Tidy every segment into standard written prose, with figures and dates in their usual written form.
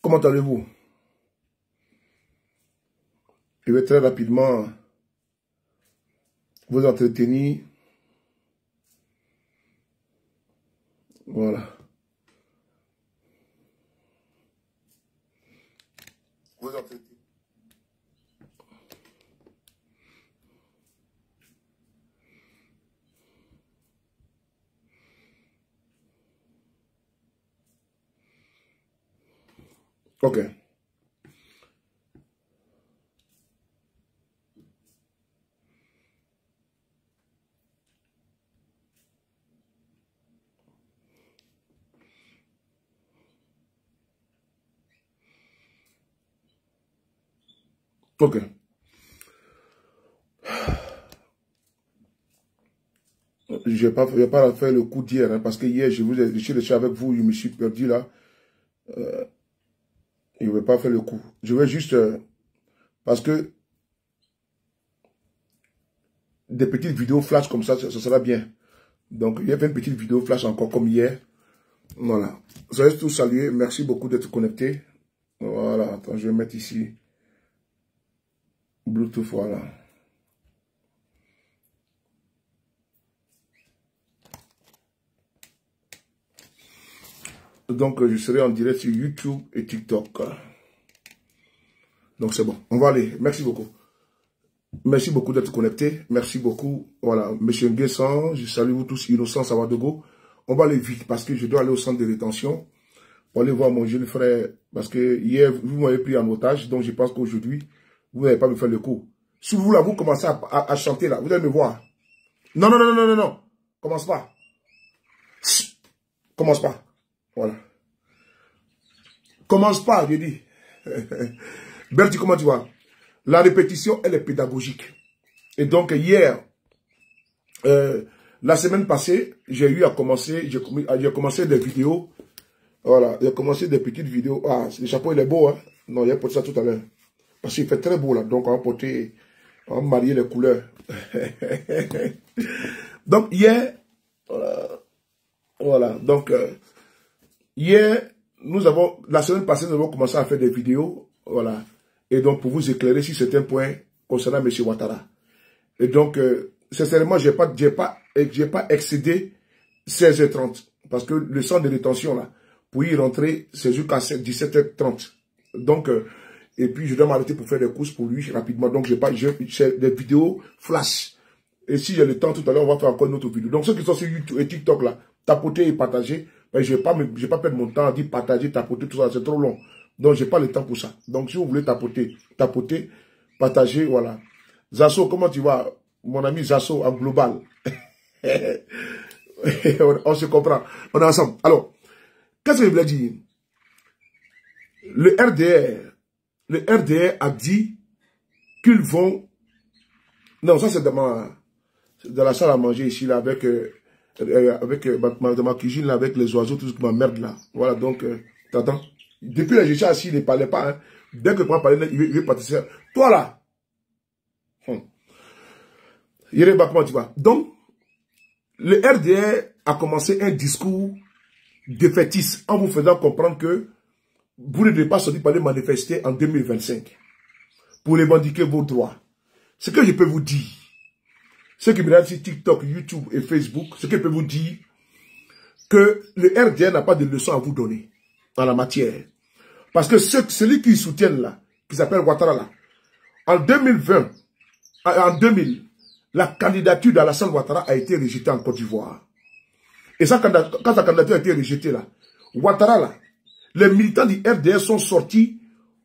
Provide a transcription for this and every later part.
Comment allez-vous? Je vais très rapidement vous entretenir. Voilà. Vous entretenir. Ok. Ok. Je vais pas faire le coup d'hier, hein, parce que hier, je suis resté avec vous, je me suis perdu là. Je ne vais pas faire le coup. Je vais juste, parce que des petites vidéos flash comme ça sera bien. Donc, il y a fait une petite vidéo flash encore comme hier. Voilà. Je vais tous saluer. Merci beaucoup d'être connectés. Voilà. Attends, je vais mettre ici Bluetooth, voilà. Donc, je serai en direct sur YouTube et TikTok. Donc, c'est bon. On va aller. Merci beaucoup. Merci beaucoup d'être connectés. Merci beaucoup. Voilà. Monsieur Nguessan, je salue vous tous. Innocent Savadogo. On va aller vite parce que je dois aller au centre de rétention pour aller voir mon jeune frère. Parce que hier, vous m'avez pris en otage. Donc, je pense qu'aujourd'hui, vous n'allez pas me faire le coup. Si vous, là, vous commencez à chanter, là, vous allez me voir. Non, non, non, non, non, non. Commence pas. Commence pas. Voilà. Commence pas, je dis. Bertie, comment tu vas? La répétition, elle est pédagogique. Et donc, hier, la semaine passée, j'ai commencé des vidéos. Voilà, j'ai commencé des petites vidéos. Ah, le chapeau, il est beau, hein? Non, il a porté ça tout à l'heure. Parce qu'il fait très beau, là. Donc, on va marier les couleurs. Donc, hier, voilà. Donc, hier, la semaine passée, nous avons commencé à faire des vidéos. Voilà. Et donc, pour vous éclairer sur certains points concernant M. Ouattara. Et donc, sincèrement, j'ai pas excédé 16h30. Parce que le centre de détention, là, pour y rentrer, c'est jusqu'à 17h30. Donc, et puis, je dois m'arrêter pour faire des courses pour lui rapidement. Donc, j'ai des vidéos flash. Et si j'ai le temps tout à l'heure, on va faire encore une autre vidéo. Donc, ceux qui sont sur YouTube et TikTok, là, tapotez et partagez. Ben, je vais pas perdre mon temps à dire partager, tapoter, tout ça, c'est trop long. Donc, j'ai pas le temps pour ça. Donc, si vous voulez tapoter, partager, voilà. Zasso, comment tu vas? Mon ami Zasso, en global. On se comprend. On est ensemble. Alors, qu'est-ce que je voulais dire? Le RDR a dit qu'ils vont... Non, ça c'est dans la salle à manger ici, là, avec ma cuisine, là, avec les oiseaux, tout ce qui m'emmerde, là. Voilà, donc, t'entends? Depuis là, je suis assis, il ne parlait pas, hein. Dès que je prends parler, il veut participer. Toi, là. Yereba, comment tu vas? Donc, le RDR a commencé un discours défaitiste en vous faisant comprendre que vous ne devez pas sortir pour aller manifester en 2025 pour revendiquer vos droits. Ce que je peux vous dire, ceux qui me regardent sur TikTok, YouTube et Facebook, ce que je peux vous dire, que le RDR n'a pas de leçon à vous donner en la matière. Parce que celui qui soutiennent là, qui s'appelle Ouattara là, en 2020, en 2000, la candidature d'Alassane Ouattara a été rejetée en Côte d'Ivoire. Et ça, quand sa candidature a été rejetée là, Ouattara là, les militants du RDR sont sortis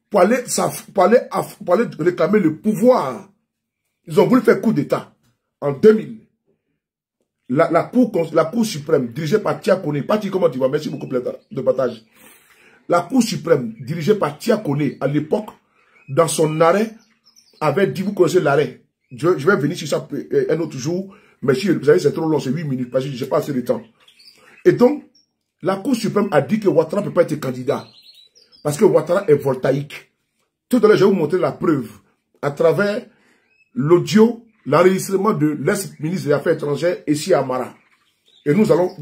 pour aller réclamer le pouvoir. Ils ont voulu faire coup d'État en 2000. La Cour suprême, dirigée par Tia Kone, comment tu vas, merci beaucoup de partage. La Cour suprême, dirigée par Tia Kone, à l'époque, dans son arrêt, avait dit, vous connaissez l'arrêt. Je vais venir sur ça un autre jour, mais si vous savez, c'est trop long, c'est 8 minutes, parce que je n'ai pas assez de temps. Et donc, la Cour suprême a dit que Ouattara ne peut pas être candidat, parce que Ouattara est voltaïque. Tout à l'heure, je vais vous montrer la preuve, à travers l'audio, l'enregistrement de l'ex-ministre des Affaires étrangères, Essi Amara. Et nous allons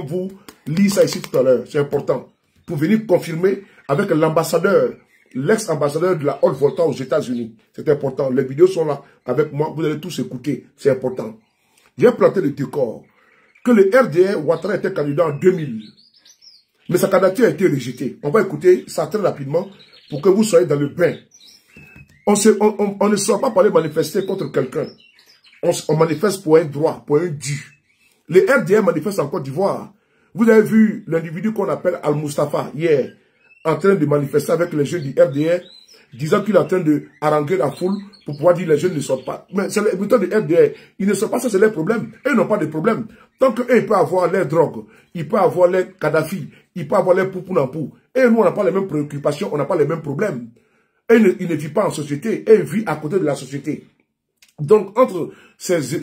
vous lire ça ici tout à l'heure, c'est important, pour venir confirmer avec l'ambassadeur, l'ex-ambassadeur de la Haute-Volta aux États-Unis. C'est important. Les vidéos sont là avec moi. Vous allez tous écouter. C'est important. J'ai planté le décor que le RDR Ouattara était candidat en 2000. Mais sa candidature a été rejetée. On va écouter ça très rapidement pour que vous soyez dans le bain. On ne sort pas pour aller manifester contre quelqu'un. On manifeste pour un droit, pour un dû. Le RDR manifeste en Côte d'Ivoire. Vous avez vu l'individu qu'on appelle Al-Mustafa hier, en train de manifester avec les jeunes du RDR, disant qu'il est en train de haranguer la foule pour pouvoir dire que les jeunes ne sortent pas. Mais c'est les militants du RDR. Ils ne sortent pas, ça c'est leur problème. Eux n'ont pas de problème. Tant qu'eux, ils peuvent avoir les drogues, ils peuvent avoir les Kadhafi, ils peuvent avoir les Poupounapou. Et nous, on n'a pas les mêmes préoccupations, on n'a pas les mêmes problèmes. Et ils ne vivent pas en société, et ils vivent à côté de la société. Donc, entre ces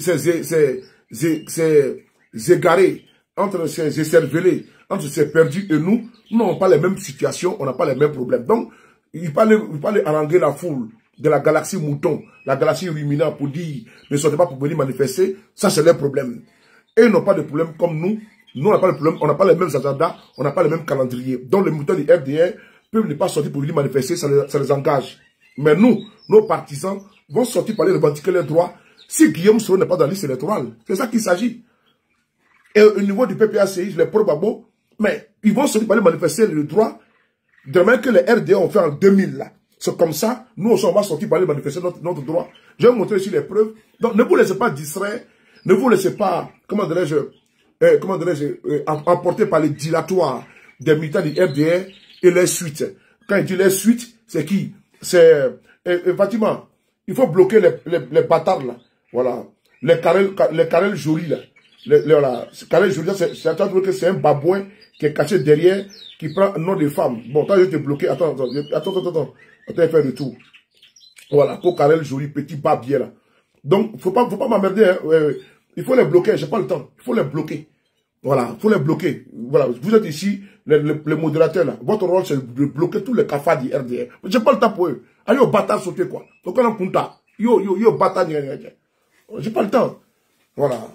égarés, entre ces écervelés, entre ces perdus et nous n'avons pas les mêmes situations, on n'a pas les mêmes problèmes. Donc, il parlait haranguer la foule de la galaxie mouton, la galaxie ruminant pour dire ne sortez pas pour venir manifester, ça c'est leur problème. Et ils n'ont pas de problème comme nous. Nous, on n'a pas de problème, on n'a pas les mêmes agendas, on n'a pas les mêmes calendriers. Donc, les moutons du RDR peuvent ne pas sortir pour venir manifester, ça les engage. Mais nous, nos partisans, vont sortir pour aller revendiquer leurs droits si Guillaume Soro n'est pas dans la liste électorale. C'est ça qu'il s'agit. Et au niveau du PPACI, les pro-babo, mais ils vont sortir pour aller manifester le droit de même que les RDA ont fait en 2000 là. C'est comme ça, nous aussi on va sortir pour aller manifester notre droit. Je vais vous montrer ici les preuves. Donc ne vous laissez pas distraire, ne vous laissez pas, comment dirais-je, emporter par les dilatoires des militants du RDR et les suites. Quand il dit les suites, c'est qui? C'est, effectivement, il faut bloquer les bâtards là. Voilà. Les Karel Joly là. Karel Joly, c'est un babouin qui est caché derrière, qui prend un nom de femme. Bon, toi, je vais te bloquer. Attends, je vais faire le tour. Voilà, pour Karel Joly, petit babier là. Donc, faut pas m'emmerder. Hein. Il faut les bloquer, j'ai pas le temps. Il faut les bloquer. Voilà, il faut les bloquer. Voilà, vous êtes ici, les modérateurs là. Votre rôle, c'est de bloquer tous les cafards du RDR. J'ai pas le temps pour eux. Allez au bâtard sauter quoi. Donc, on a un punta. Yo, bâtard, j'ai pas le temps. Voilà.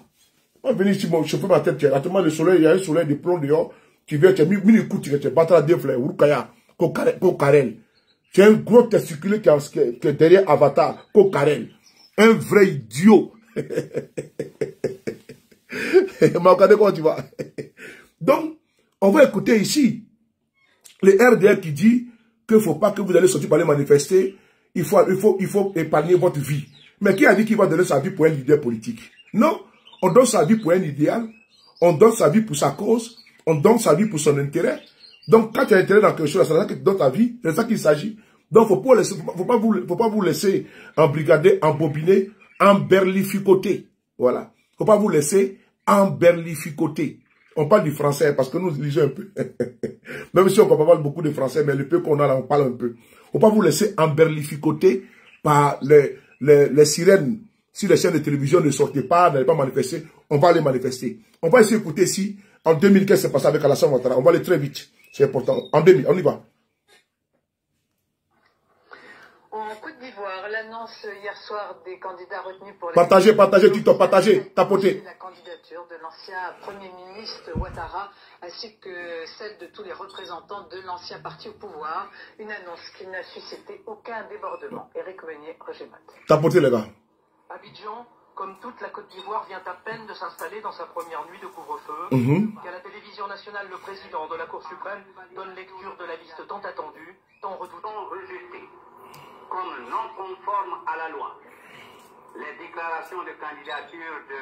On va venir ici, moi, chauffer ma tête. Actuellement, le soleil, il y a un soleil de plomb dehors. Tu viens, tu as mis une coup, tu bâtard à deux fleurs. Urukaya, Kokarel. Tu es un gros testiculé qui est derrière Avatar, Kokarel. Un vrai idiot. Mais regardez comment tu vas. Donc, on va écouter ici le RDR qui dit qu'il ne faut pas que vous allez sortir pour aller manifester. Il faut épargner votre vie. Mais qui a dit qu'il va donner sa vie pour un leader politique? Non, on donne sa vie pour un idéal. On donne sa vie pour sa cause. On donne sa vie pour son intérêt. Donc, quand tu as intérêt dans quelque chose, c'est ça que tu donnes ta vie. C'est ça qu'il s'agit. Donc, faut pas vous laisser embrigader, embobiner, emberlificoter. Voilà. Faut pas vous laisser emberlificoter. On parle du français parce que nous lisons un peu. Même si on comprend pas beaucoup de français, mais le peu qu'on a là, on parle un peu. Faut pas vous laisser emberlificoter par les sirènes. Si les chaînes de télévision ne sortaient pas, n'allaient pas manifester, on va aller manifester. On va essayer d'écouter si, en 2000, qu'est-ce qui s'est passé avec Alassane Ouattara. On va aller très vite. C'est important. En 2000, on y va. En Côte d'Ivoire, l'annonce hier soir des candidats retenus pour les... Partagez, TikTok, partagez, tapotez. La candidature de l'ancien Premier ministre Ouattara, ainsi que celle de tous les représentants de l'ancien parti au pouvoir. Une annonce qui n'a suscité aucun débordement. Éric Meunier, Roger-Mat. Tapotez, les gars. Abidjan, comme toute la Côte d'Ivoire, vient à peine de s'installer dans sa première nuit de couvre-feu. Qu'à la télévision nationale, le président de la Cour suprême donne lecture de la liste tant attendue, tant redoutée. Comme non conforme à la loi, les déclarations de candidature de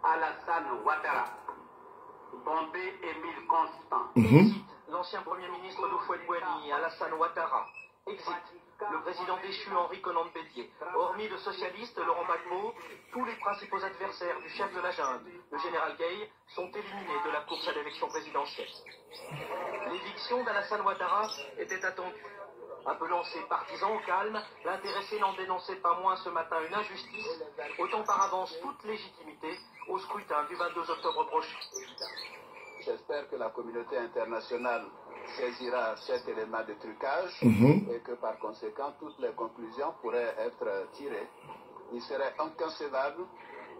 Alassane Ouattara, Bombé Émile Constant. L'ancien Premier ministre d'Oufouette-Boigny, Alassane Ouattara. Exit. Le président déchu Henri Konan Bédié. Hormis le socialiste Laurent Gbagbo, tous les principaux adversaires du chef de la junte, le général Gueye, sont éliminés de la course à l'élection présidentielle. L'éviction d'Alassane Ouattara était attendue. Appelant ses partisans au calme, l'intéressé n'en dénonçait pas moins ce matin une injustice, autant par avance toute légitimité au scrutin du 22 octobre prochain. J'espère que la communauté internationale saisira cet élément de trucage et que par conséquent toutes les conclusions pourraient être tirées. Il serait inconcevable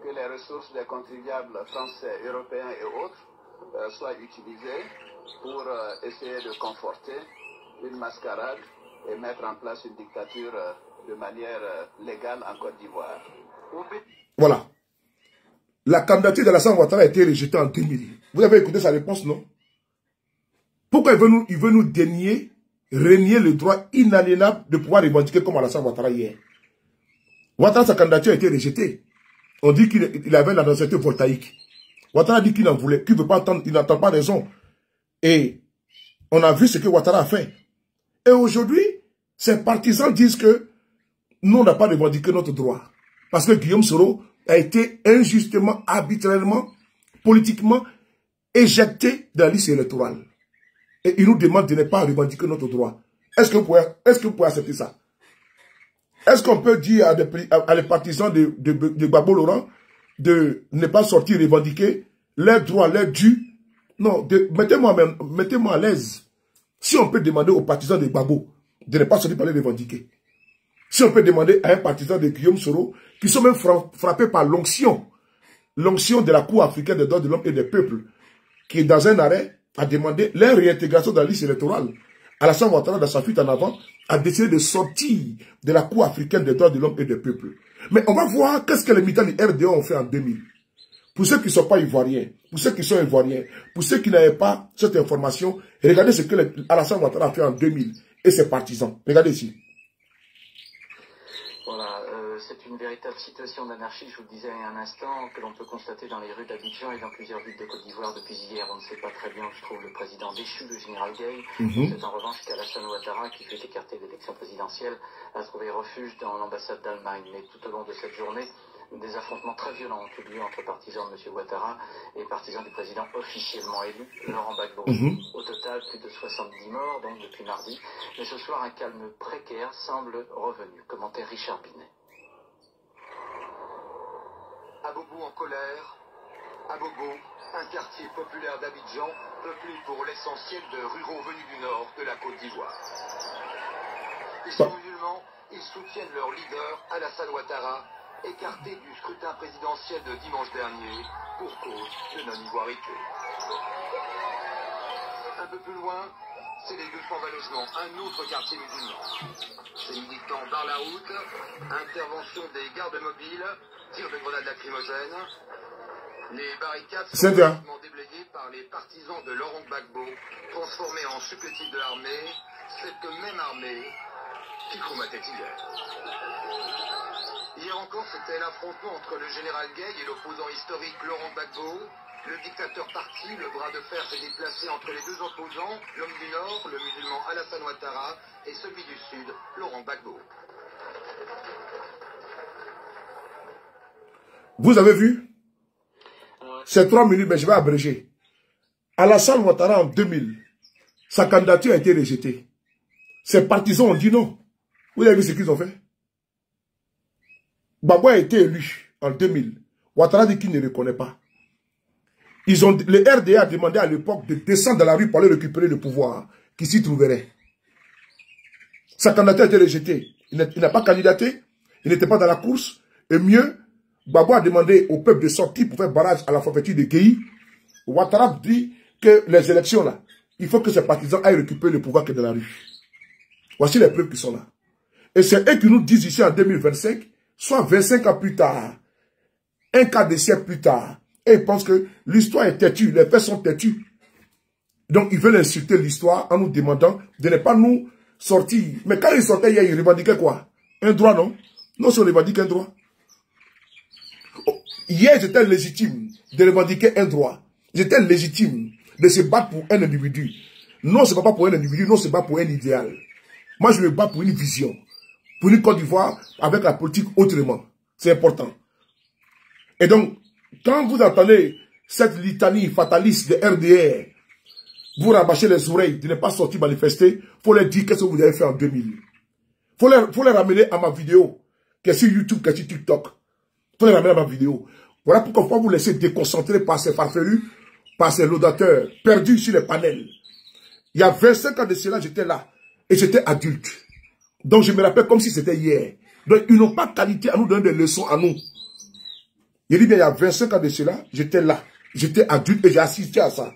que les ressources des contribuables français, européens et autres soient utilisées pour essayer de conforter une mascarade et mettre en place une dictature de manière légale en Côte d'Ivoire. Voilà. La candidature d'Alassane Ouattara a été rejetée en 2000. Vous avez écouté sa réponse, non? Pourquoi il veut nous renier le droit inaliénable de pouvoir revendiquer comme Alassane Ouattara hier? Ouattara, sa candidature a été rejetée. On dit qu'il avait la nationalité voltaïque. Ouattara dit qu'il n'en voulait, qu'il ne veut pas entendre, il n'entend pas raison. Et on a vu ce que Ouattara a fait. Et aujourd'hui, ses partisans disent que nous, on n'a pas revendiqué notre droit. Parce que Guillaume Soro a été injustement, arbitrairement, politiquement éjecté de la liste électorale. Et il nous demande de ne pas revendiquer notre droit. Est-ce que vous pouvez accepter ça? Est-ce qu'on peut dire à les partisans de Gbagbo Laurent de ne pas sortir revendiquer leurs droits, leurs dus? Non, mettez-moi à l'aise. Si on peut demander aux partisans de Gbagbo de ne pas sortir parler revendiquer. Si on peut demander à un partisan de Guillaume Soro, qui sont même frappés par l'onction de la Cour africaine des droits de l'homme et des peuples, qui est dans un arrêt, a demandé leur réintégration dans la liste électorale. Alassane Ouattara, dans sa fuite en avant, a décidé de sortir de la Cour africaine des droits de l'homme et des peuples. Mais on va voir qu'est-ce que les militants du RDA ont fait en 2000. Pour ceux qui ne sont pas ivoiriens, pour ceux qui sont ivoiriens, pour ceux qui n'avaient pas cette information, regardez ce que Alassane Ouattara a fait en 2000 et ses partisans. Regardez ici. Voilà, c'est une véritable situation d'anarchie, je vous le disais il y a un instant, que l'on peut constater dans les rues d'Abidjan et dans plusieurs villes de Côte d'Ivoire depuis hier. On ne sait pas très bien où se trouve le président déchu, le général Gueye. C'est en revanche qu'Alassane Ouattara, qui fut écarté de l'élection présidentielle, a trouvé refuge dans l'ambassade d'Allemagne. Mais tout au long de cette journée, des affrontements très violents ont eu lieu entre partisans de M. Ouattara et partisans du président officiellement élu, Laurent Gbagbo. Au total, plus de 70 morts, donc depuis mardi. Mais ce soir, un calme précaire semble revenu. Commentaire Richard Binet. Abobo en colère. Abobo, un quartier populaire d'Abidjan, peuplé pour l'essentiel de ruraux venus du nord de la Côte d'Ivoire. Ils sont musulmans, ils soutiennent leur leader, Alassane Ouattara, écarté du scrutin présidentiel de dimanche dernier pour cause de non-ivoirité. Un peu plus loin, c'est les deux Logement, un autre quartier musulman. Ces militants barrent la route, intervention des gardes mobiles, tir de grenades lacrymogènes. Les barricades sont complètement déblayées par les partisans de Laurent Gbagbo, transformés en supplétifs de l'armée, cette même armée qui combattait hier. Hier encore, c'était l'affrontement entre le général Gueye et l'opposant historique Laurent Gbagbo. Le dictateur parti, le bras de fer s'est déplacé entre les deux opposants, l'homme du Nord, le musulman Alassane Ouattara, et celui du Sud, Laurent Gbagbo. Vous avez vu? Ces 3 minutes, mais je vais abréger. Alassane Ouattara en 2000, sa candidature a été rejetée. Ses partisans ont dit non. Vous avez vu ce qu'ils ont fait? Gbagbo a été élu en 2000. Ouattara dit qu'il ne reconnaît pas. Le RDA a demandé à l'époque de descendre dans la rue pour aller récupérer le pouvoir qui s'y trouverait. Sa candidature a été rejetée. Il n'a pas candidaté. Il n'était pas dans la course. Et mieux, Gbagbo a demandé au peuple de sortir pour faire barrage à la forfaiture de Gueye. Ouattara dit que les élections là, il faut que ses partisans aillent récupérer le pouvoir qui est dans la rue. Voici les preuves qui sont là. Et c'est eux qui nous disent ici en 2025, soit 25 ans plus tard, un quart de siècle plus tard, et ils pensent que l'histoire est têtue, les faits sont têtus. Donc ils veulent insulter l'histoire en nous demandant de ne pas nous sortir. Mais quand ils sortaient hier, ils revendiquaient quoi? Un droit, non? Non, si on revendique un droit. Hier, j'étais légitime de revendiquer un droit. J'étais légitime de se battre pour un individu. Non, ce n'est pas pour un individu, non, c'est pas pour un idéal. Moi, je me bats pour une vision. Pour une Côte d'Ivoire avec la politique autrement. C'est important. Et donc, quand vous entendez cette litanie fataliste de RDR, vous rabâchez les oreilles de ne pas sortir manifester, il faut leur dire qu'est-ce que vous avez fait en 2000. Il faut les ramener à ma vidéo, qui est sur YouTube, qui est sur TikTok. Il faut les ramener à ma vidéo. Voilà pourquoi vous laissez déconcentrer par ces farfelus, par ces laudateurs, perdus sur les panels. Il y a 25 ans de cela, j'étais là. Et j'étais adulte. Donc je me rappelle comme si c'était hier. Donc ils n'ont pas qualité à nous donner des leçons à nous. Il dit bien, il y a 25 ans de cela, j'étais là. J'étais adulte et j'ai assisté à ça.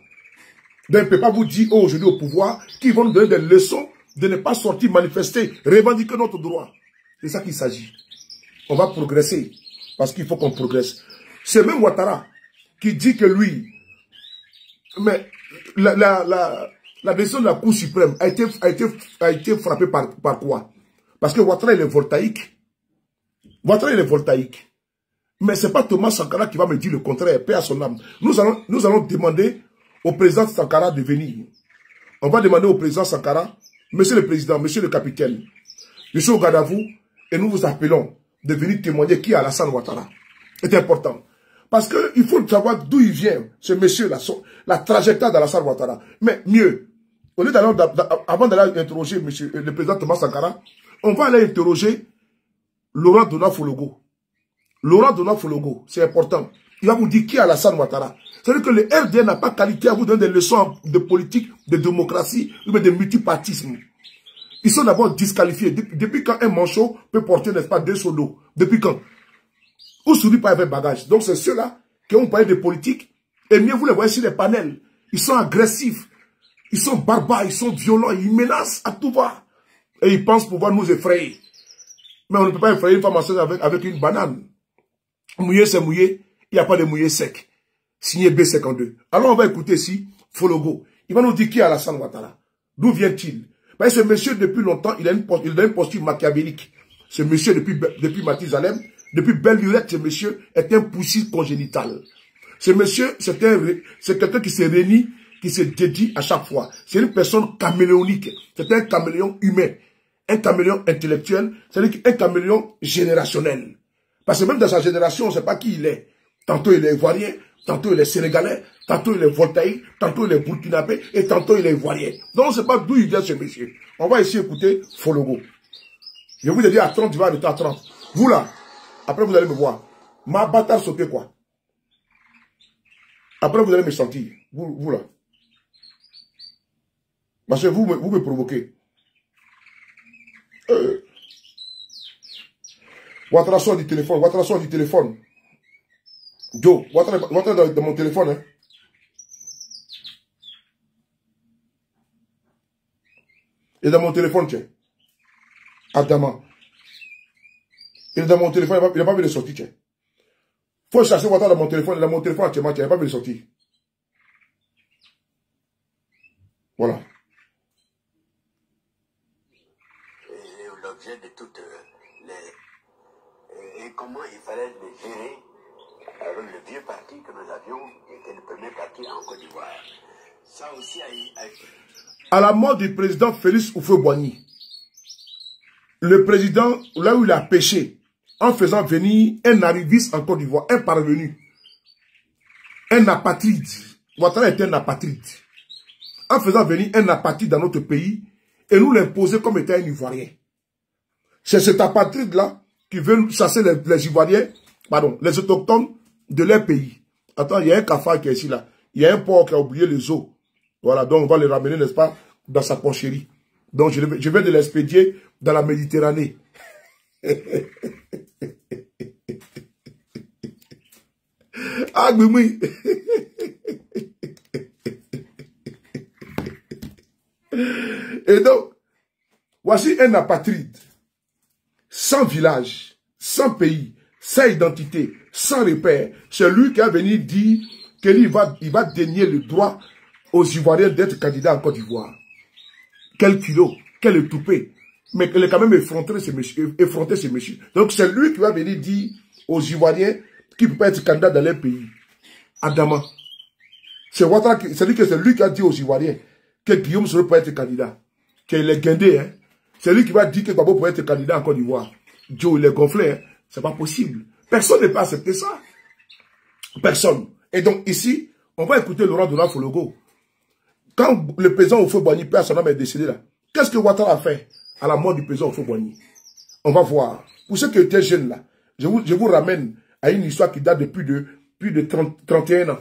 Donc, je ne peux pas vous dire, oh, aujourd'hui au pouvoir, qu'ils vont nous donner des leçons de ne pas sortir manifester, revendiquer notre droit. C'est ça qu'il s'agit. On va progresser, parce qu'il faut qu'on progresse. C'est même Ouattara qui dit que lui, mais la décision de la Cour suprême a été frappée par quoi? Parce que Ouattara, il est voltaïque. Ouattara, il est voltaïque. Mais ce n'est pas Thomas Sankara qui va me dire le contraire, paix à son âme. Nous allons demander au président Sankara de venir. On va demander au président Sankara, monsieur le président, monsieur le capitaine, je suis au Gadavou et nous vous appelons de venir témoigner qui est Alassane Ouattara. C'est important. Parce qu'il faut savoir d'où il vient, ce monsieur-là, la trajectoire d'Alassane Ouattara. Mais mieux, au lieu avant d'aller interroger le président Thomas Sankara, on va aller interroger Laurent Dona Fologo. Laurent Dona Fologo, c'est important. Il va vous dire qui est Alassane Ouattara. C'est-à-dire que le RDN n'a pas qualité à vous donner des leçons de politique, de démocratie ou de multipartisme. Ils sont d'abord disqualifiés. Depuis quand un manchot peut porter, n'est-ce pas, 2 seaux d'eau? Depuis quand? Ou souris pas avec bagage. Donc c'est ceux-là qui ont parlé de politique. Et mieux vous les voyez sur les panels. Ils sont agressifs. Ils sont barbares. Ils sont violents. Ils menacent à tout va. Et ils pensent pouvoir nous effrayer. Mais on ne peut pas effrayer une femme enceinte avec une banane. Mouillé, c'est mouillé. Il n'y a pas de mouillé sec. Signé B52. Alors on va écouter ici Fologo. Il va nous dire qui est Alassane Ouattara. D'où vient-il? Parce que ce monsieur, depuis longtemps, il a une posture machiavélique. Ce monsieur, depuis Mathusalem, depuis belle lurette, ce monsieur est un poussi congénital. Ce monsieur, c'est quelqu'un qui se réunit, qui se dédie à chaque fois. C'est une personne caméléonique. C'est un caméléon humain. Un caméléon intellectuel. C'est-à-dire un caméléon générationnel. Parce que même dans sa génération, on ne sait pas qui il est. Tantôt il est ivoirien, tantôt il est sénégalais, tantôt il est voltaïque, tantôt il est burkinabé, et tantôt il est ivoirien. Donc on ne sait pas d'où il vient ce monsieur. On va ici écouter Fologo. Je vous ai dit à 30, il va arrêter à 30. Vous là, après vous allez me voir. Ma bâtard sauter quoi? Après vous allez me sentir. Vous là. Parce que vous me provoquez. Ouattara sort du téléphone. Ouattara sort du téléphone. Joe, Ouattara dans mon téléphone. Hein. Et dans mon téléphone, tiens. Adama. Il est dans mon téléphone, il n'a pas vu de sortir, tiens. Faut chercher Ouattara dans mon téléphone, actuellement, tiens, il n'a pas vu de sortir. Voilà. L'objet de toutes les... Et comment il fallait les gérer avec le vieux parti que nous avions, et qui est le premier parti en Côte d'Ivoire. Ça aussi a... À la mort du président Félix Houphouët-Boigny, le président, là où il a péché, en faisant venir un arriviste en Côte d'Ivoire, un parvenu, un apatride. Ouattara était un apatride. En faisant venir un apatride dans notre pays, et nous l'imposer comme étant un Ivoirien. C'est cet apatride-là qui veut chasser les Ivoiriens, pardon, les autochtones de leur pays. Attends, il y a un cafard qui est ici, là. Il y a un porc qui a oublié les os. Voilà, donc on va les ramener, n'est-ce pas, dans sa porcherie. Donc je vais de l'expédier dans la Méditerranée. Ah, oui. Et donc, voici un apatride, sans village, sans pays, sans identité, sans repère. C'est lui qui a venu dire qu'il va dénier le droit aux Ivoiriens d'être candidats en Côte d'Ivoire. Quel kilo, quel étoupé. Mais il est quand même effronté ce monsieur. Donc c'est lui qui va venir dire aux Ivoiriens qui ne peuvent pas être candidats dans leur pays. Adama. C'est lui qui a dit aux Ivoiriens que Guillaume Soro peut être candidat. Qu'il est guindé, hein. C'est lui qui va dire que Babo peut être candidat en Côte d'Ivoire. Joe, il est gonflé, hein. C'est pas possible. Personne ne peut accepter ça. Personne. Et donc ici, on va écouter Laurent Dona Fologo. Quand le président Houphouët-Boigny, père son âme, est décédé là, qu'est-ce que Ouattara a fait à la mort du président Houphouët-Boigny? On va voir. Pour ceux qui étaient jeunes là, je vous ramène à une histoire qui date de plus de 31 ans.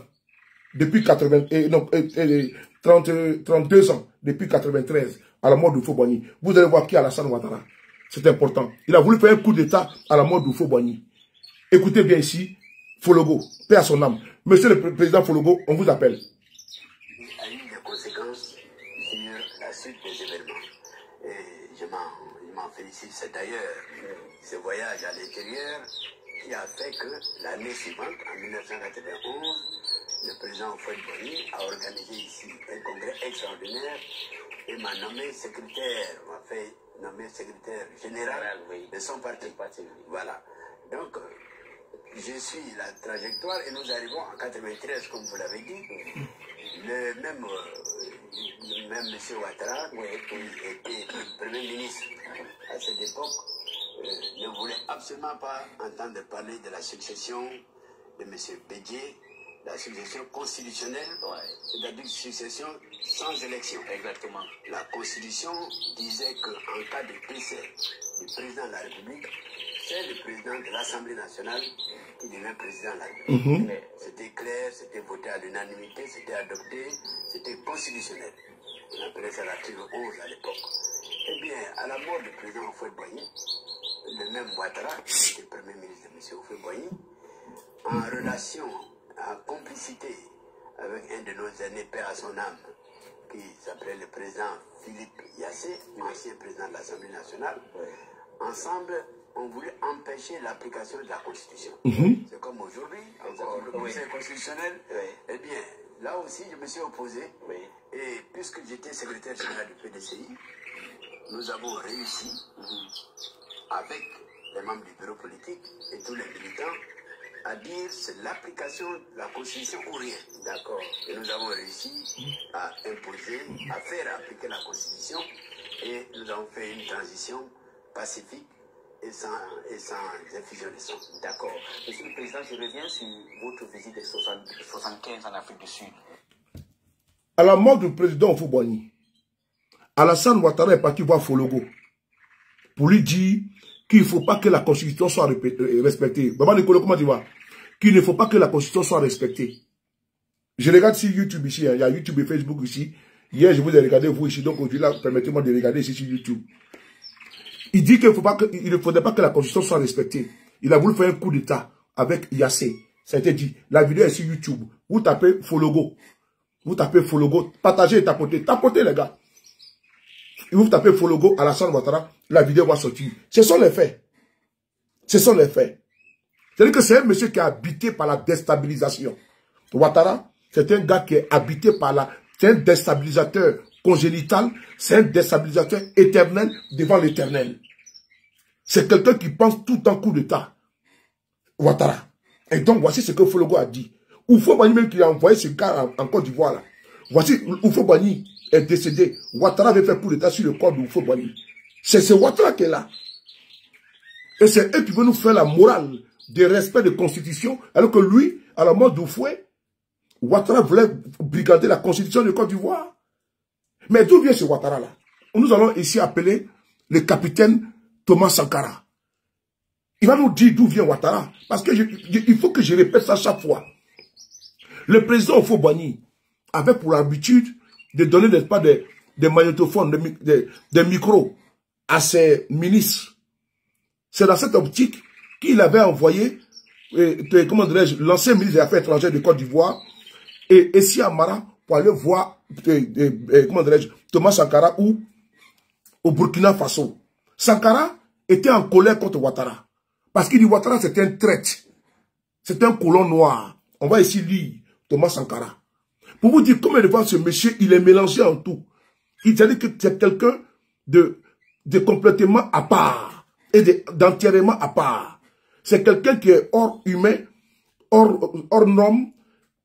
Depuis 32 ans, depuis 93, à la mort d'Houphouët-Boigny. Vous allez voir qui est Alassane Ouattara. C'est important. Il a voulu faire un coup d'état à la mort d'Houphouët-Boigny. Écoutez bien ici, Fologo, paix à son âme. Monsieur le président Fologo, on vous appelle. A eu des conséquences sur la suite des événements. Et je m'en félicite. C'est d'ailleurs ce voyage à l'intérieur qui a fait que l'année suivante, en 1991, le président Houphouët-Boigny a organisé ici un congrès extraordinaire et m'a nommé secrétaire, m'a fait nommer secrétaire général de son parti. Voilà. Donc, je suis la trajectoire et nous arrivons en 93, comme vous l'avez dit. Le même M. Ouattara, qui était Premier ministre à cette époque, ne voulait absolument pas entendre parler de la succession de M. Bédié, la succession constitutionnelle, c'est-à-dire une succession sans élection. Exactement. La Constitution disait qu'en cas de décès du président de la République, c'est le président de l'Assemblée nationale qui devient président de la République. C'était clair, c'était voté à l'unanimité, c'était adopté, c'était constitutionnel. On appelait ça l'article 11 à l'époque. Eh bien, à la mort du président Houphouët-Boigny, le même Ouattara, qui était Premier ministre de M. Houphouët-Boigny, en relation, en complicité avec un de nos aînés, père à son âme, qui s'appelait le président Philippe Yassé, ancien président de l'Assemblée nationale, ensemble, on voulait empêcher l'application de la Constitution. C'est comme aujourd'hui, le Conseil constitutionnel. Eh bien, là aussi, je me suis opposé. Et puisque j'étais secrétaire général du PDCI, nous avons réussi, avec les membres du bureau politique et tous les militants, à dire c'est l'application de la Constitution ou rien. D'accord. Et nous avons réussi à imposer, à faire appliquer la Constitution et nous avons fait une transition pacifique et sans effusion de sang. D'accord. Monsieur le Président, je reviens sur votre visite de 75 en Afrique du Sud. À la mort du président Houphouët-Boigny, Alassane Ouattara est parti voir Fologo pour lui dire qu'il ne faut pas que la Constitution soit respectée. Maman Nicolo, comment tu vas? Qu'il ne faut pas que la Constitution soit respectée. Je regarde sur YouTube ici, il y a YouTube et Facebook ici. Hier, je vous ai regardé vous ici, donc aujourd'hui, là, permettez-moi de regarder ici sur YouTube. Il dit qu'il ne faudrait pas que la Constitution soit respectée. Il a voulu faire un coup d'État avec Yassé. Ça a été dit. La vidéo est sur YouTube. Vous tapez Fologo. Vous tapez Fologo. Partagez et tapotez. Tapotez, les gars. Et vous tapez Fologo, Alassane Ouattara, la vidéo va sortir. Ce sont les faits. Ce sont les faits. C'est-à-dire que c'est un monsieur qui est habité par la déstabilisation. Ouattara, c'est un gars qui est habité par la... C'est un déstabilisateur congénital, c'est un déstabilisateur éternel devant l'éternel. C'est quelqu'un qui pense tout en coup d'État. Ouattara. Et donc, voici ce que Fologo a dit. Houphouët-Boigny même qui a envoyé ce gars en Côte d'Ivoire là. Voici, Houphouët-Boigny est décédé. Ouattara avait fait coup d'État sur le corps de Houphouët-Boigny. C'est ce Ouattara qui est là. Et c'est eux qui veulent nous faire la morale de respect de constitution, alors que lui, à la mort d'Houphouët, Ouattara voulait brigader la constitution de Côte d'Ivoire. Mais d'où vient ce Ouattara là? Nous allons ici appeler le capitaine Thomas Sankara. Il va nous dire d'où vient Ouattara. Parce que il faut que je répète ça chaque fois. Le président Houphouët-Boigny avait pour habitude de donner, n'est-ce pas, des magnétophones, des micros à ses ministres. C'est dans cette optique qu'il avait envoyé, comment dirais-je, l'ancien ministre des Affaires étrangères de Côte d'Ivoire et Essi Amara pour aller voir, comment dirais-je, Thomas Sankara ou au Burkina Faso. Sankara était en colère contre Ouattara. Parce qu'il dit Ouattara c'est un traître. C'est un colon noir. On va ici lire Thomas Sankara. Pour vous dire comment devant ce monsieur, il est mélangé en tout. Il dit que c'est quelqu'un de complètement à part et d'entièrement à part. C'est quelqu'un qui est hors humain, hors norme,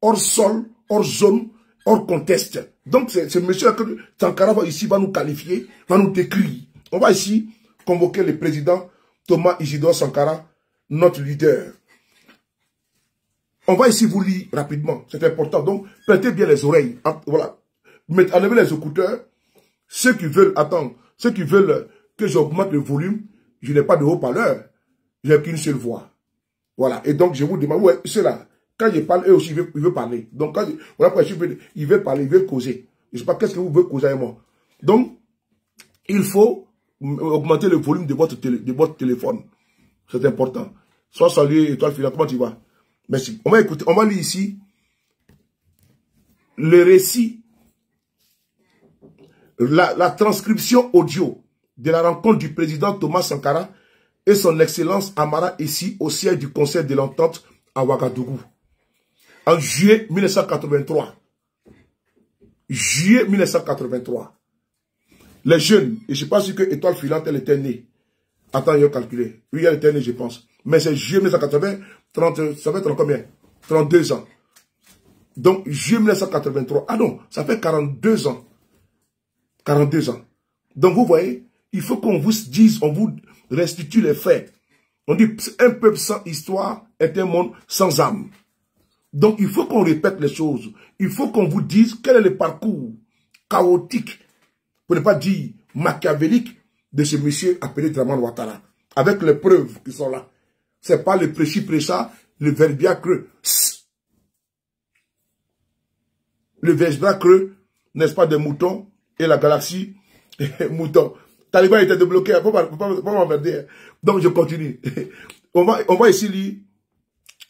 hors sol, hors zone, hors contexte. Donc c'est ce monsieur que Sankara va ici va nous qualifier, va nous décrire. On va ici convoquer le président Thomas Isidore Sankara, notre leader. On va ici vous lire rapidement, c'est important. Donc, prêtez bien les oreilles. Voilà. Enlevez les écouteurs. Ceux qui veulent, ceux qui veulent que j'augmente le volume, je n'ai pas de haut-parleur. J'ai qu'une seule voix. Voilà. Et donc, je vous demande, ouais, ceux-là, quand je parle, eux aussi, ils veulent parler. Donc, quand voilà pourquoi ils veulent parler, ils veulent causer. Je ne sais pas qu'est-ce que vous voulez causer avec moi. Donc, il faut augmenter le volume de votre téléphone. C'est important. Sois salué, étoile filante, comment tu vas? Merci. On va écouter, on va lire ici le récit, la transcription audio de la rencontre du président Thomas Sankara et son excellence Amara ici au siège du Conseil de l'Entente à Ouagadougou. En juillet 1983. Juillet 1983. Les jeunes, et je ne suis pas sûr que Étoile Filante, elle était née. Attends, il a calculé. Oui, elle était née, je pense. Mais c'est juillet 1980, 30, ça fait 30 combien? 32 ans. Donc, juillet 1983. Ah non, ça fait 42 ans. 42 ans. Donc, vous voyez, il faut qu'on vous dise, on vous restitue les faits. On dit, un peuple sans histoire est un monde sans âme. Donc, il faut qu'on répète les choses. Il faut qu'on vous dise quel est le parcours chaotique, pour ne pas dire machiavélique, de ce monsieur appelé Dramane Ouattara. Avec les preuves qui sont là. Ce n'est pas le prêchi-prêcha, le verbia creux. Le verbia creux, n'est-ce pas, des moutons et la galaxie moutons. Taliban était débloqué. Faut pas m'emmerder. Donc, je continue. On va ici lire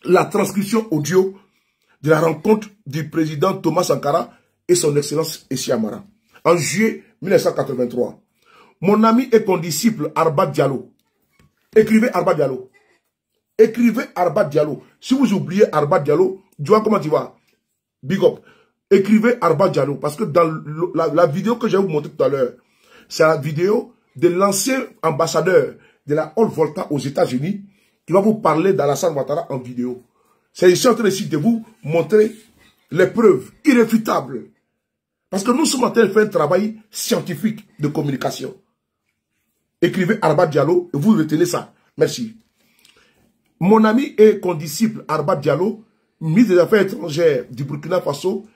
la transcription audio de la rencontre du président Thomas Sankara et son excellence Essi Amara. En juillet 1983. Mon ami et condisciple Arba Diallo. Écrivez Arba Diallo. Écrivez Arba Diallo. Si vous oubliez Arba Diallo, tu vois comment tu vas. Big up. Écrivez Arba Diallo. Parce que dans la vidéo que je vais vous montrer tout à l'heure, c'est la vidéo de l'ancien ambassadeur de la Haute-Volta aux États-Unis qui va vous parler d'Alassane Ouattara en vidéo. C'est ici en train de vous montrer les preuves irréfutables. Parce que nous sommes en train de faire un travail scientifique de communication. Écrivez Arba Diallo et vous retenez ça. Merci. Mon ami et condisciple Arba Diallo, ministre des Affaires étrangères du Burkina Faso,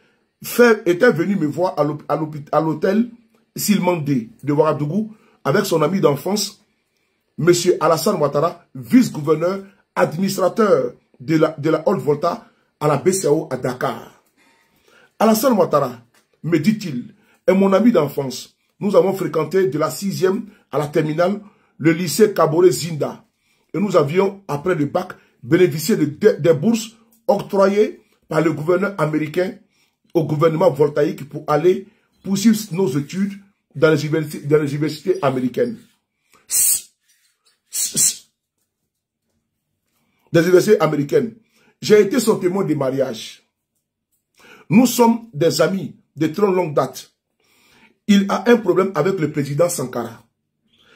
était venu me voir à l'hôtel Silmandé de Ouagadougou avec son ami d'enfance, M. Alassane Ouattara, vice-gouverneur, administrateur de la Haute-Volta à la BCAO à Dakar. Alassane Ouattara, me dit-il, est mon ami d'enfance. Nous avons fréquenté de la 6e à la terminale le lycée Kabore Zinda. Et nous avions, après le bac, bénéficié des bourses octroyées par le gouverneur américain au gouvernement voltaïque pour aller poursuivre nos études dans les universités américaines. Des universités américaines. J'ai été son témoin de mariage. Nous sommes des amis de très longue date. Il a un problème avec le président Sankara.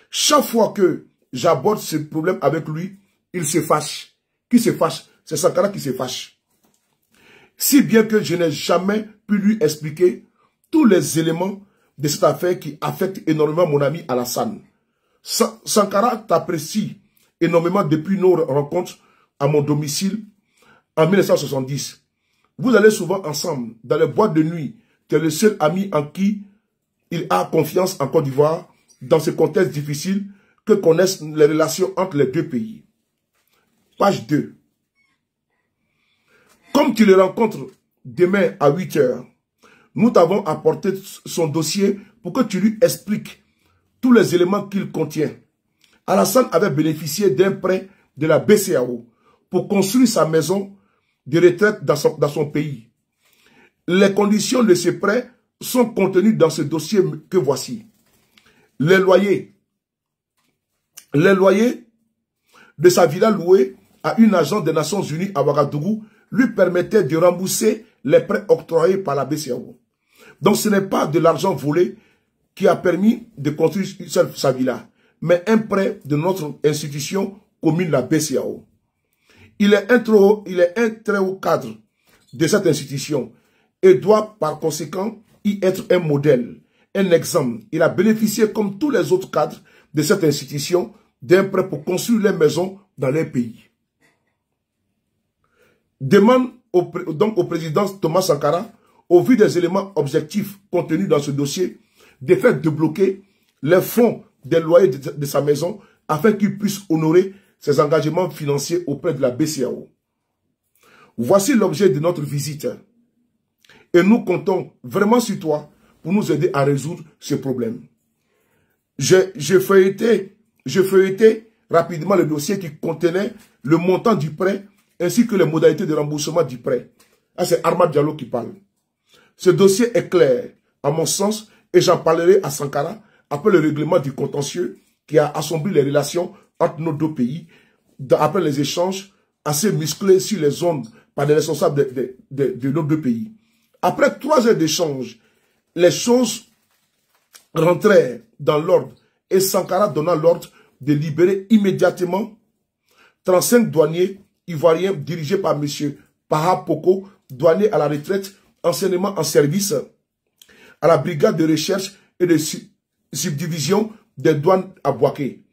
Chaque fois que j'aborde ce problème avec lui, il se fâche. Qui se fâche? C'est Sankara qui se fâche. Si bien que je n'ai jamais pu lui expliquer tous les éléments de cette affaire qui affectent énormément mon ami Alassane. Sankara t'apprécie énormément depuis nos rencontres à mon domicile en 1970. Vous allez souvent ensemble dans les boîtes de nuit. Tu es le seul ami en qui il a confiance en Côte d'Ivoire dans ce contexte difficile que connaissent les relations entre les deux pays. Page 2. Comme tu le rencontres demain à 8 h, nous t'avons apporté son dossier pour que tu lui expliques tous les éléments qu'il contient. Alassane avait bénéficié d'un prêt de la BCAO pour construire sa maison de retraite dans son pays. Les conditions de ce prêt sont contenues dans ce dossier que voici. Les loyers de sa villa louée à une agence des Nations Unies à Ouagadougou lui permettaient de rembourser les prêts octroyés par la BCAO. Donc ce n'est pas de l'argent volé qui a permis de construire sa villa, mais un prêt de notre institution commune, la BCAO. Il est un très haut cadre de cette institution et doit par conséquent y être un modèle, un exemple. Il a bénéficié comme tous les autres cadres de cette institution d'un prêt pour construire les maisons dans leur pays. Demande donc au président Thomas Sankara, au vu des éléments objectifs contenus dans ce dossier, de faire débloquer les fonds des loyers de sa maison afin qu'il puisse honorer ses engagements financiers auprès de la BCAO. Voici l'objet de notre visite. Et nous comptons vraiment sur toi pour nous aider à résoudre ce problème. Je feuilletais rapidement le dossier qui contenait le montant du prêt ainsi que les modalités de remboursement du prêt. Ah, c'est Arba Diallo qui parle. Ce dossier est clair, à mon sens, et j'en parlerai à Sankara après le règlement du contentieux qui a assombri les relations entre nos deux pays, après les échanges assez musclés sur les zones par les responsables de nos deux pays. Après 3 heures d'échange, les choses rentrèrent dans l'ordre et Sankara donna l'ordre de libérer immédiatement 35 douaniers ivoiriens dirigés par M. Paha Poko, douanier à la retraite, anciennement en service à la brigade de recherche et de subdivision des douanes à Bouaké.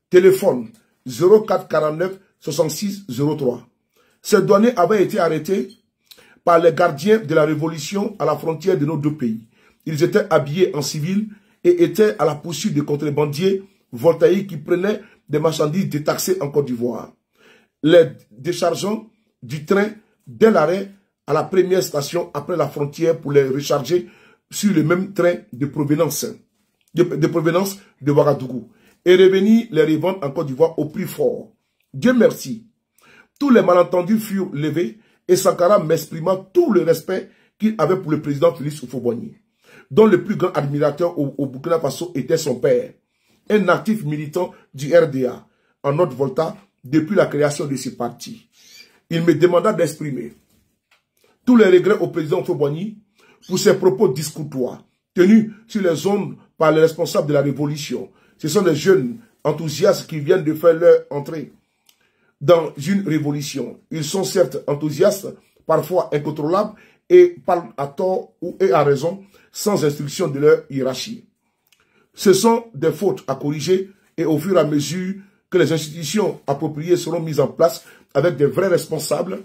Téléphone 0449 66 03. Ces douaniers avaient été arrêtés par les gardiens de la révolution à la frontière de nos deux pays. Ils étaient habillés en civil et étaient à la poursuite de contrebandiers voltaïques qui prenaient des marchandises détaxées en Côte d'Ivoire, les déchargeant du train dès l'arrêt à la première station après la frontière pour les recharger sur le même train de provenance de Ouagadougou et revenir les revendre en Côte d'Ivoire au prix fort. Dieu merci, tous les malentendus furent levés et Sankara m'exprima tout le respect qu'il avait pour le président Félix Houphouët-Boigny, dont le plus grand admirateur au Burkina Faso était son père, un actif militant du RDA, en Haute-Volta, depuis la création de ce parti. Il me demanda d'exprimer tous les regrets au président Houphouët-Boigny pour ses propos discourtois, tenus sur les zones par les responsables de la révolution. Ce sont des jeunes enthousiastes qui viennent de faire leur entrée dans une révolution. Ils sont certes enthousiastes, parfois incontrôlables, et parlent à tort ou à raison, sans instruction de leur hiérarchie. Ce sont des fautes à corriger et au fur et à mesure que les institutions appropriées seront mises en place avec des vrais responsables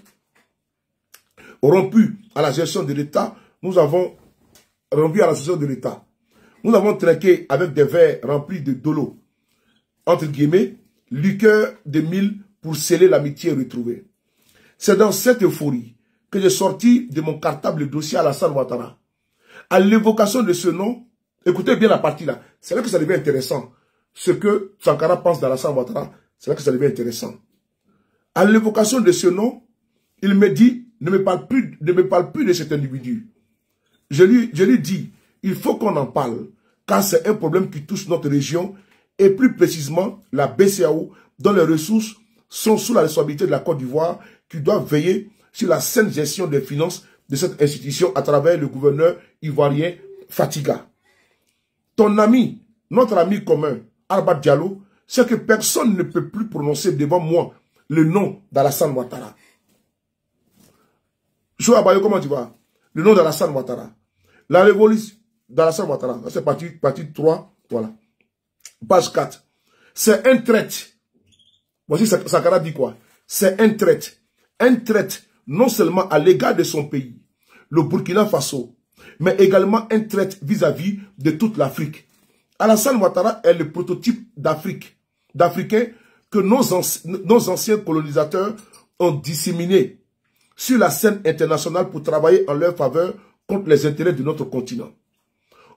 rompus à la gestion de l'État, nous avons trinqué avec des verres remplis de dolo, entre guillemets, liqueur de mille pour sceller l'amitié retrouvée. C'est dans cette euphorie que j'ai sorti de mon cartable le dossier Alassane Ouattara. À l'évocation de ce nom, écoutez bien la partie là, c'est là que ça devient intéressant. Ce que Sankara pense d'Alassane Ouattara, c'est là que ça devient intéressant. À l'évocation de ce nom, il me dit, ne me parle plus de cet individu. Je lui dis, il faut qu'on en parle, car c'est un problème qui touche notre région, et plus précisément la BCAO, dont les ressources sont sous la responsabilité de la Côte d'Ivoire, qui doit veiller sur la saine gestion des finances de cette institution à travers le gouverneur ivoirien Fatiga. Ton ami, notre ami commun, Alba Diallo, c'est que personne ne peut plus prononcer devant moi le nom d'Alassane Ouattara. Chouabayo, comment tu vas? Le nom d'Alassane Ouattara. La révolution d'Alassane Ouattara, c'est partie 3, voilà. Page 4. C'est un traite. Voici Sankara dit quoi? C'est un traite. Un traite non seulement à l'égard de son pays, le Burkina Faso, mais également un traite vis-à-vis de toute l'Afrique. Alassane Ouattara est le prototype d'Africain que nos anciens colonisateurs ont disséminé sur la scène internationale pour travailler en leur faveur contre les intérêts de notre continent.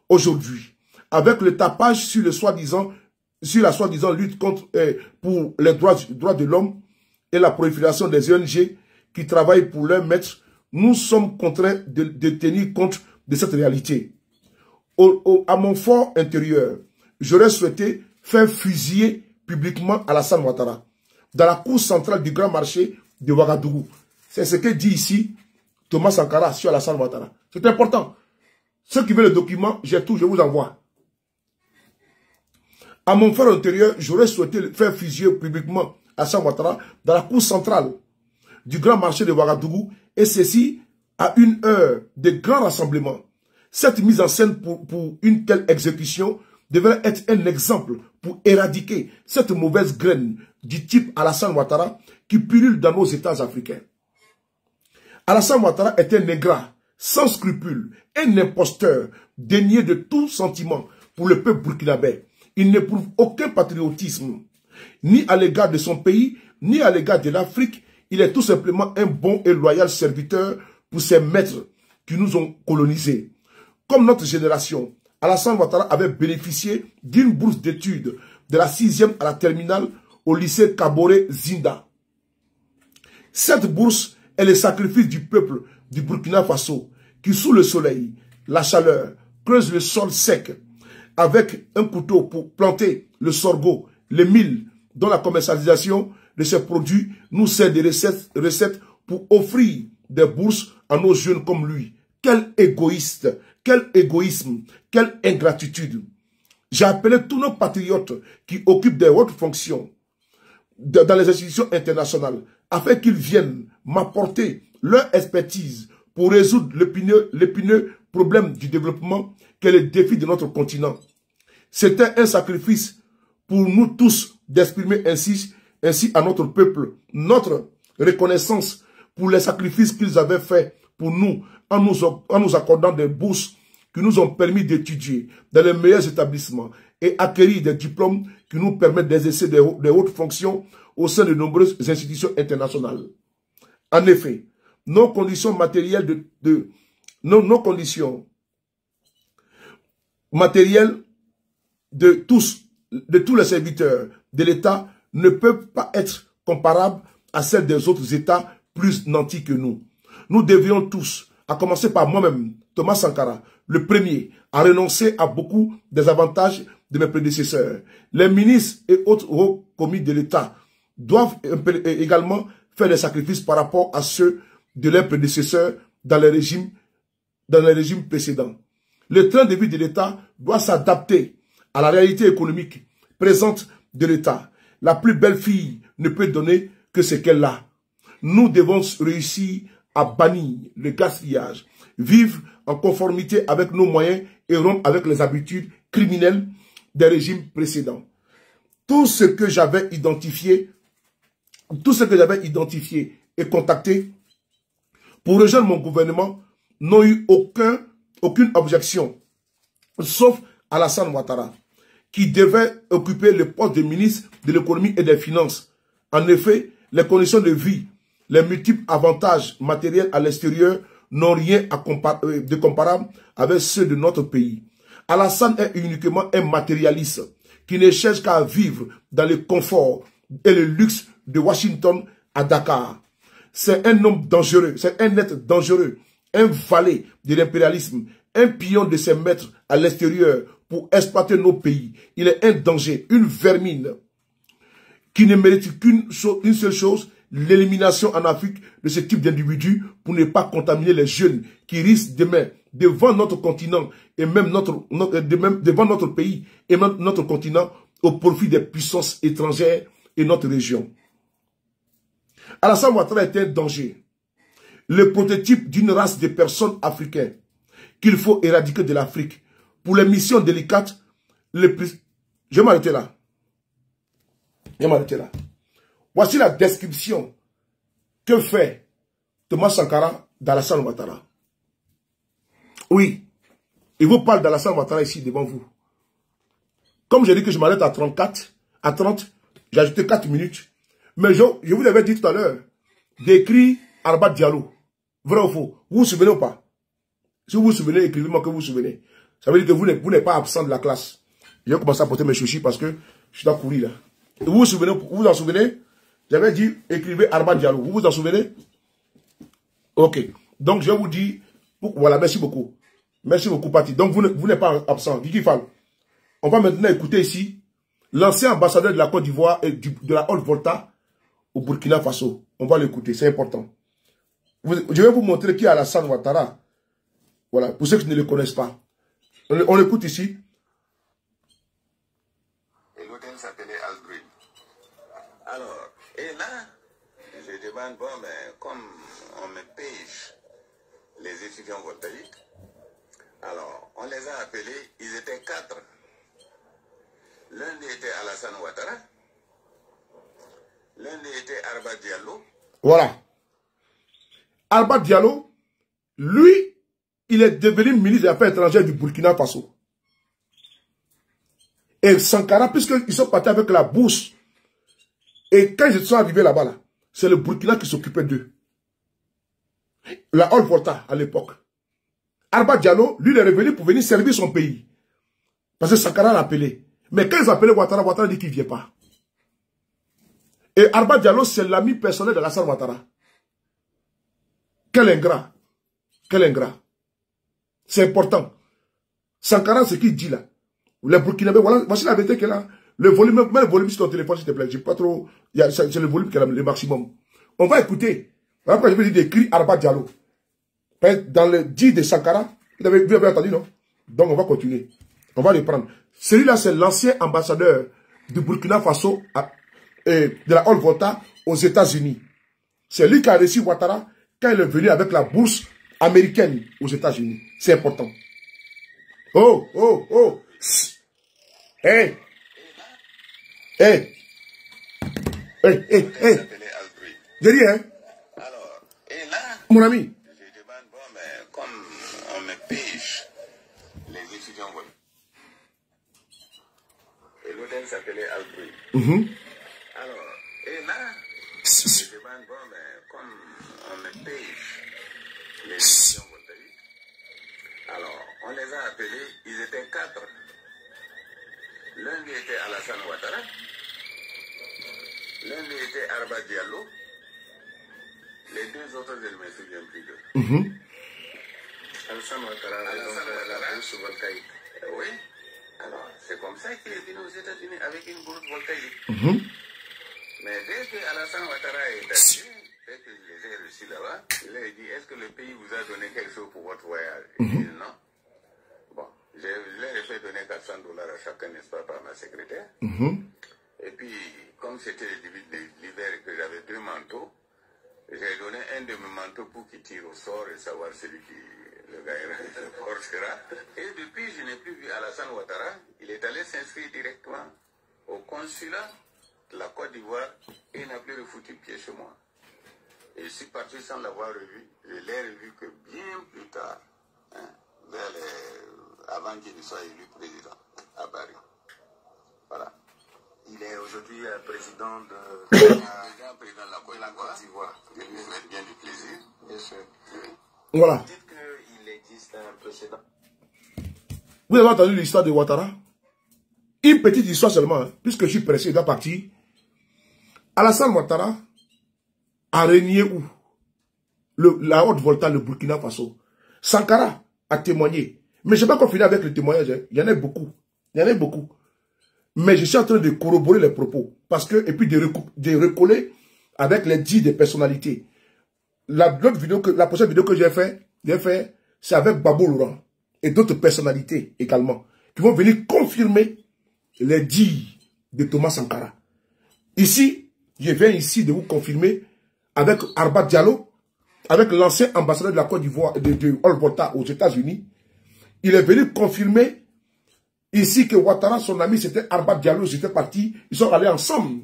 Aujourd'hui, avec le tapage sur la soi-disant lutte pour les droits de l'homme et la prolifération des ONG qui travaillent pour leur maître, nous sommes contraints de tenir compte de cette réalité. À mon fort intérieur, j'aurais souhaité faire fusiller publiquement Alassane Ouattara dans la cour centrale du grand marché de Ouagadougou. C'est ce que dit ici Thomas Sankara sur Alassane Ouattara. C'est important. Ceux qui veulent le document, j'ai tout, je vous envoie. À mon fort intérieur, j'aurais souhaité faire fusiller publiquement Alassane Ouattara dans la cour centrale du grand marché de Ouagadougou, et ceci à une heure de grand rassemblement. Cette mise en scène pour une telle exécution devrait être un exemple pour éradiquer cette mauvaise graine du type Alassane Ouattara qui pullule dans nos États africains. Alassane Ouattara est un ingrat, sans scrupules, un imposteur, dénié de tout sentiment pour le peuple burkinabé. Il n'éprouve aucun patriotisme, ni à l'égard de son pays, ni à l'égard de l'Afrique. Il est tout simplement un bon et loyal serviteur pour ses maîtres qui nous ont colonisés. Comme notre génération, Alassane Ouattara avait bénéficié d'une bourse d'études de la 6e à la terminale au lycée Kaboré Zinda. Cette bourse est le sacrifice du peuple du Burkina Faso qui, sous le soleil, la chaleur, creuse le sol sec, avec un couteau pour planter le sorgho, les milles, dont la commercialisation de ces produits nous sert de recettes pour offrir des bourses à nos jeunes comme lui. Quel égoïste, quel égoïsme, quelle ingratitude. J'ai appelé tous nos patriotes qui occupent des hautes fonctions dans les institutions internationales afin qu'ils viennent m'apporter leur expertise pour résoudre l'épineux problème du développement qu'est le défi de notre continent. C'était un sacrifice pour nous tous d'exprimer ainsi à notre peuple notre reconnaissance pour les sacrifices qu'ils avaient faits pour nous en nous accordant des bourses qui nous ont permis d'étudier dans les meilleurs établissements et acquérir des diplômes qui nous permettent d'exercer des hautes fonctions au sein de nombreuses institutions internationales. En effet, nos conditions matérielles nos conditions matérielles de tous les serviteurs de l'État ne peuvent pas être comparables à celles des autres États plus nantis que nous. Nous devions tous, à commencer par moi-même, Thomas Sankara, le premier, à renoncer à beaucoup des avantages de mes prédécesseurs. Les ministres et autres hauts commis de l'État doivent également faire des sacrifices par rapport à ceux de leurs prédécesseurs dans les régimes précédents. Le train de vie de l'État doit s'adapter à la réalité économique présente de l'État. La plus belle fille ne peut donner que ce qu'elle a. Nous devons réussir à bannir le gaspillage, vivre en conformité avec nos moyens et rompre avec les habitudes criminelles des régimes précédents. Tout ce que j'avais identifié et contacté pour rejoindre mon gouvernement n'ont eu aucune objection, sauf Alassane Ouattara, qui devait occuper le poste de ministre de l'économie et des finances. En effet, les conditions de vie, les multiples avantages matériels à l'extérieur n'ont rien de comparable avec ceux de notre pays. Alassane est uniquement un matérialiste qui ne cherche qu'à vivre dans le confort et le luxe de Washington à Dakar. C'est un homme dangereux, c'est un être dangereux, un valet de l'impérialisme, un pion de ses maîtres à l'extérieur pour exploiter nos pays. Il est un danger, une vermine qui ne mérite qu'une seule chose, l'élimination en Afrique de ce type d'individus pour ne pas contaminer les jeunes qui risquent demain devant notre continent et même devant notre pays et même notre continent au profit des puissances étrangères et notre région. Alassane Ouattara est un danger, le prototype d'une race de personnes africaines qu'il faut éradiquer de l'Afrique pour les missions délicates les plus... Je vais m'arrêter là. Voici la description que fait Thomas Sankara d'Alassane Ouattara. Oui, il vous parle d'Alassane Ouattara ici devant vous. Comme j'ai dit que je m'arrête à 30, j'ai ajouté 4 minutes. Mais je vous l'avais dit tout à l'heure, d'écrire Arbat Diallo. Vrai ou faux? Vous vous souvenez ou pas? Si vous vous souvenez, écrivez-moi que vous vous souvenez. Ça veut dire que vous n'êtes pas absent de la classe. Je vais commencer à porter mes chouchis parce que je dois courir là. Et vous vous en souvenez? J'avais dit, écrivez Arbat Diallo. Vous vous en souvenez? Ok. Donc, je vous dis, voilà, merci beaucoup. Merci beaucoup, Pati. Donc, vous n'êtes pas absent. Guigui Fall. On va maintenant écouter ici l'ancien ambassadeur de la Côte d'Ivoire et de la Haute-Volta au Burkina Faso. On va l'écouter, c'est important. Je vais vous montrer qui est Alassane Ouattara. Voilà, pour ceux qui ne le connaissent pas. On l'écoute ici. Et l'hôtel s'appelait Algreen. Alors, et là, je demande, bon, mais comme on me pêche les étudiants voltaïques, alors, on les a appelés, ils étaient 4. L'un était Alassane Ouattara, l'un était Arbat Diallo. Voilà. Arbat Diallo, lui, il est devenu ministre des Affaires étrangères du Burkina Faso. Et Sankara, puisqu'ils sont partis avec la bourse, et quand ils sont arrivés là-bas, là, c'est le Burkina qui s'occupait d'eux. La Haute-Volta à l'époque. Arbat Diallo, lui, il est revenu pour venir servir son pays. Parce que Sankara l'a appelé. Mais quand ils appelaient Ouattara, Ouattara dit qu'il ne vient pas. Et Arbat Diallo, c'est l'ami personnel de Alassane Ouattara. Quel ingrat. Quel ingrat. C'est important. Sankara, ce qu'il dit là, Les Burkinabés, voilà, voici la vérité qu'elle a. Le volume, mets le volume sur ton téléphone, s'il te plaît. J'ai pas trop, c'est le volume qu'elle a, le maximum. On va écouter. Voilà pourquoi je veux dire des cris Arba Diallo. Dans le dit de Sankara, vous avez entendu, non? Donc on va continuer. On va les prendre. Celui-là, c'est l'ancien ambassadeur du Burkina Faso de la Haute-Volta aux États-Unis. C'est lui qui a reçu Ouattara quand il est venu avec la bourse américaine aux États-Unis. C'est important. Oh, oh, oh. Hey. Hey. Hey, hey, hey. J'ai dit, hein? Alors, et là, mon ami. je demande, bon, mais comme on me pêche, les étudiants volent. Et l'hôtel s'appelait Albruy. Alors, et là, je demande, bon, mais comme on me pêche, les étudiants voltaïques, alors, on les a appelés, ils étaient 4. L'un était Alassane Ouattara, l'un était Arba Diallo, les deux autres, je ne me souviens plus d'eux. Alassane Ouattara, la bourse voltaïque. Oui. Alors, c'est comme ça qu'il est venu aux États-Unis avec une bourse voltaïque. Mais dès que Alassane Ouattara est arrivé, dès que je les ai reçus là-bas, il a dit, est-ce que le pays vous a donné quelque chose pour votre voyage? Il dit non. Bon, je leur ai fait donner $400 à chacun, n'est-ce pas, par ma secrétaire. Et puis, comme c'était le début de l'hiver et que j'avais 2 manteaux, j'ai donné un de mes manteaux pour qu'il tire au sort et savoir celui qui le gagnera, le portera. Et depuis, je n'ai plus vu Alassane Ouattara. Il est allé s'inscrire directement au consulat de la Côte d'Ivoire et il n'a plus refoutu pied chez moi. Et je suis parti sans l'avoir revu. Je l'ai revu que bien plus tard, hein, avant qu'il ne soit élu président à Paris. Voilà. Il est aujourd'hui président de la Côte d'Ivoire. Je lui souhaite bien du plaisir. Bien sûr. Voilà. Vous dites qu'il existe un précédent. Vous avez entendu l'histoire de Ouattara? Une petite histoire seulement, hein, puisque je suis pressé, il doit partir. Alassane Ouattara a régné où? La Haute-Volta, le Burkina Faso. Sankara a témoigné. Mais je ne vais pas finir avec le témoignage. Hein. Il y en a beaucoup. Il y en a beaucoup. Mais je suis en train de corroborer les propos. Parce que, et puis de recoller avec les dits des personnalités. La prochaine vidéo que j'ai fait, c'est avec Babou Laurent et d'autres personnalités également, qui vont venir confirmer les dits de Thomas Sankara. Ici, je viens ici de vous confirmer avec Arba Diallo, avec l'ancien ambassadeur de la Côte d'Ivoire, de Haute-Volta aux États-Unis. Il est venu confirmer ici que Ouattara, son ami, c'était Arba Diallo, ils étaient partis, ils sont allés ensemble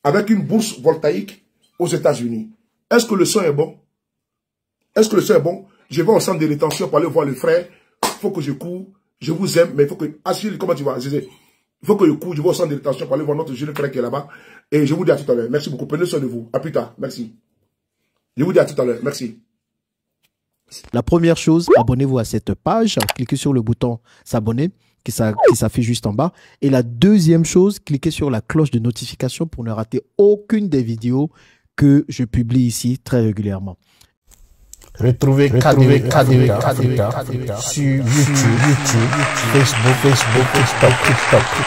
avec une bourse voltaïque aux États-Unis. Est-ce que le son est bon? Est-ce que le son est bon? Je vais au centre de rétention pour aller voir le frère. Il faut que je cours. Je vous aime, mais il faut que... Achille, comment tu vas? Il faut que je cours. Je vais au centre de rétention pour aller voir notre jeune frère qui est là-bas. Et je vous dis à tout à l'heure. Merci beaucoup. Prenez soin de vous. À plus tard. Merci. Je vous dis à tout à l'heure. Merci. La première chose, abonnez-vous à cette page. Cliquez sur le bouton s'abonner qui s'affiche juste en bas. Et la deuxième chose, cliquez sur la cloche de notification pour ne rater aucune des vidéos que je publie ici très régulièrement. Retrouvez KDV sur YouTube, Facebook, TikTok.